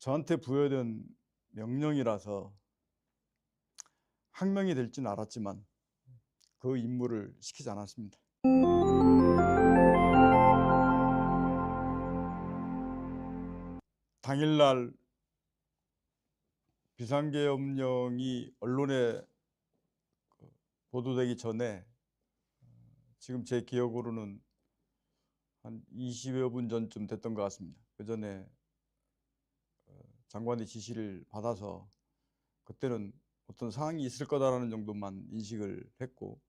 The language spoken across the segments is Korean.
저한테 부여된 명령이라서 항명이 될 줄 알았지만 그 임무를 시키지 않았습니다. 당일날 비상계엄령이 언론에 보도되기 전에 지금 제 기억으로는 한 20여 분 전쯤 됐던 것 같습니다. 그 전에 장관의 지시를 받아서 그때는 어떤 상황이 있을 거다라는 정도만 인식을 했고,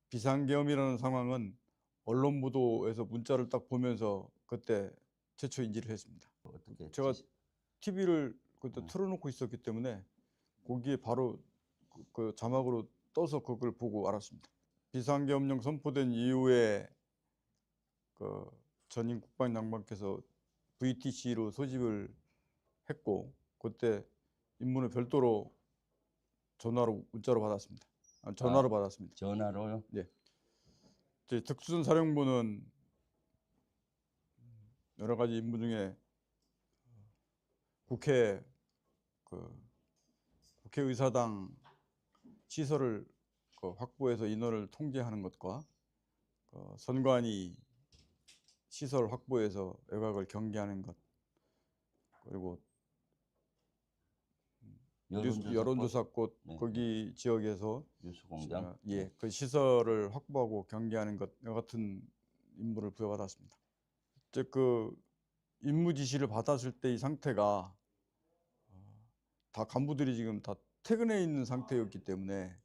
비상계엄이라는 상황은 언론 보도에서 문자를 딱 보면서 그때 최초 인지를 했습니다. 어떻게 제가 TV를 그때 틀어놓고 있었기 때문에 거기에 바로 그 자막으로 떠서 그걸 보고 알았습니다. 비상계엄령 선포된 이후에 그 전임 국방장관께서 VTC로 소집을 했고, 그때 임무는 별도로 전화로 문자로 받았습니다. 전화로 받았습니다. 전화로요? 네. 제 특수전사령부는 여러 가지 임무 중에 국회의사당 시설을 확보해서 인원을 통제하는 것과 선관위 시설 확보해서 외곽을 경계하는 것, 그리고 여론조사꽃 네. 거기 지역에서 뉴스공장, 그 시설을 확보하고 경계하는 것 같은 임무를 부여받았습니다. 즉 그 임무 지시를 받았을 때 이 상태가 다 간부들이 지금 다 퇴근해 있는 상태였기 때문에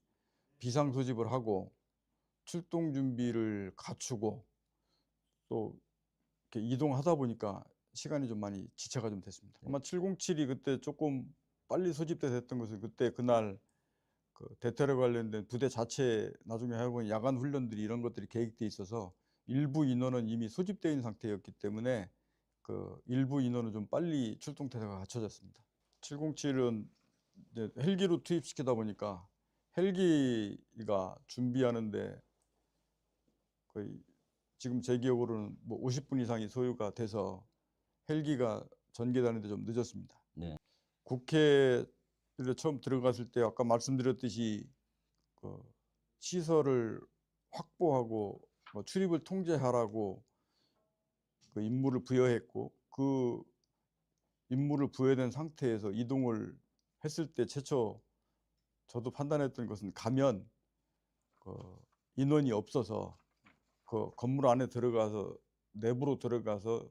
비상 소집을 하고 출동 준비를 갖추고 또 이렇게 이동하다 보니까 시간이 좀 많이 지체가 좀 됐습니다. 아마 707이 그때 조금 빨리 소집돼 됐던 것은 그날 그 대테러 관련된 부대 자체 나중에 해보니 야간 훈련들이 이런 것들이 계획돼 있어서 일부 인원은 이미 소집되어 있는 상태였기 때문에 그 일부 인원은 좀 빨리 출동 태세가 갖춰졌습니다. 707은 이제 헬기로 투입시키다 보니까 헬기가 준비하는데 거의 지금 제 기억으로는 뭐 50분 이상이 소요가 돼서 헬기가 전개되는데 좀 늦었습니다. 네. 국회에 처음 들어갔을 때 아까 말씀드렸듯이 그 시설을 확보하고 출입을 통제하라고 그 임무를 부여했고, 그 임무를 부여된 상태에서 이동을 했을 때 최초 저도 판단했던 것은 가면 그 인원이 없어서 그 건물 안에 들어가서 내부로 들어가서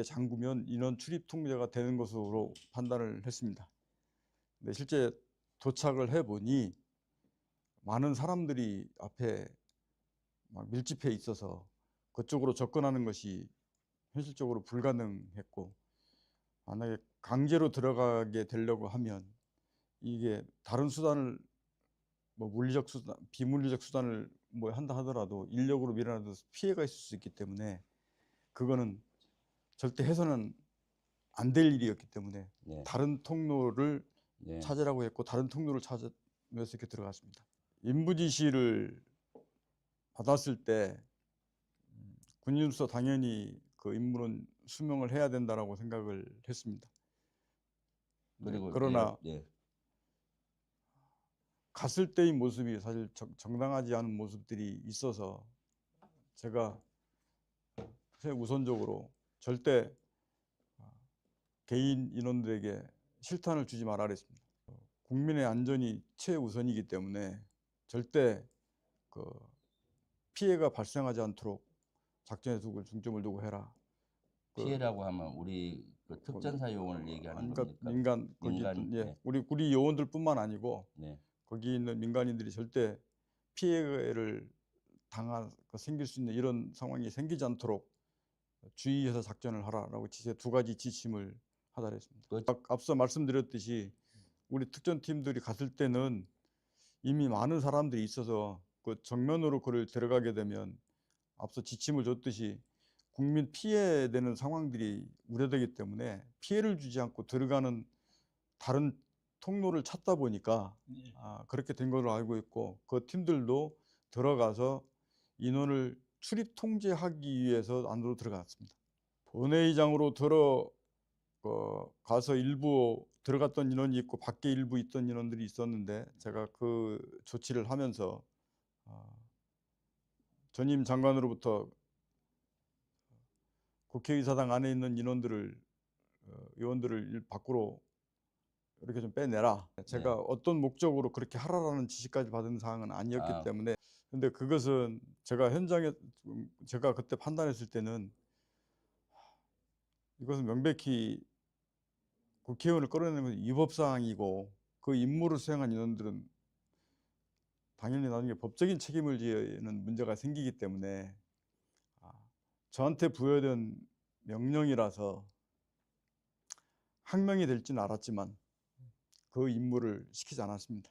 잠그면 인원 출입 통제가 되는 것으로 판단을 했습니다. 근데 실제 도착을 해보니 많은 사람들이 앞에 막 밀집해 있어서 그쪽으로 접근하는 것이 현실적으로 불가능했고, 만약에 강제로 들어가게 되려고 하면 이게 다른 수단을 뭐 물리적 수단, 비물리적 수단을 뭐 한다 하더라도 인력으로 밀어내도 피해가 있을 수 있기 때문에 그거는 절대 해서는 안 될 일이었기 때문에 다른 통로를 찾으라고 했고, 다른 통로를 찾으면서 이렇게 들어갔습니다. 임무 지시를 받았을 때 군인으로서 당연히 그 임무는 수명을 해야 된다라고 생각을 했습니다. 그리고 그러나 갔을 때의 모습이 사실 정당하지 않은 모습들이 있어서 제가 우선적으로 절대 개인 인원들에게 실탄을 주지 말아 그랬습니다. 국민의 안전이 최우선이기 때문에 절대 그 피해가 발생하지 않도록 작전에 중점을 두고 해라. 피해라고 하면 우리 그 특전사 요원을 얘기하는 겁니까? 민간 거기 있던 우리 요원들뿐만 아니고 거기 있는 민간인들이 절대 피해를 생길 수 있는 이런 상황이 생기지 않도록 주의해서 작전을 하라라고 두 가지 지침을 하다 그랬습니다. 앞서 말씀드렸듯이 우리 특전팀들이 갔을 때는 이미 많은 사람들이 있어서 그 정면으로 그를 들어가게 되면 앞서 지침을 줬듯이 국민 피해되는 상황들이 우려되기 때문에 피해를 주지 않고 들어가는 다른 통로를 찾다 보니까 그렇게 된 걸로 알고 있고, 그 팀들도 들어가서 인원을 출입 통제하기 위해서 안으로 들어갔습니다. 본회의장으로 가서 일부 들어갔던 인원이 있고 밖에 일부 있던 인원들이 있었는데 제가 그 조치를 하면서 전임 장관으로부터 국회의사당 안에 있는 의원들을 밖으로 이렇게 좀 빼내라. 제가 네. 어떤 목적으로 그렇게 하라라는 지시까지 받은 사항은 아니었기 아, 때문에. 근데 그것은 제가 현장에 제가 그때 판단했을 때는 이것은 명백히 국회의원을 끌어내는 것은 위법 사항이고 그 임무를 수행한 인원들은 당연히 나중에 법적인 책임을 지는 문제가 생기기 때문에 저한테 부여된 명령이라서 항명이 될지는 알았지만 그 임무를 시키지 않았습니다.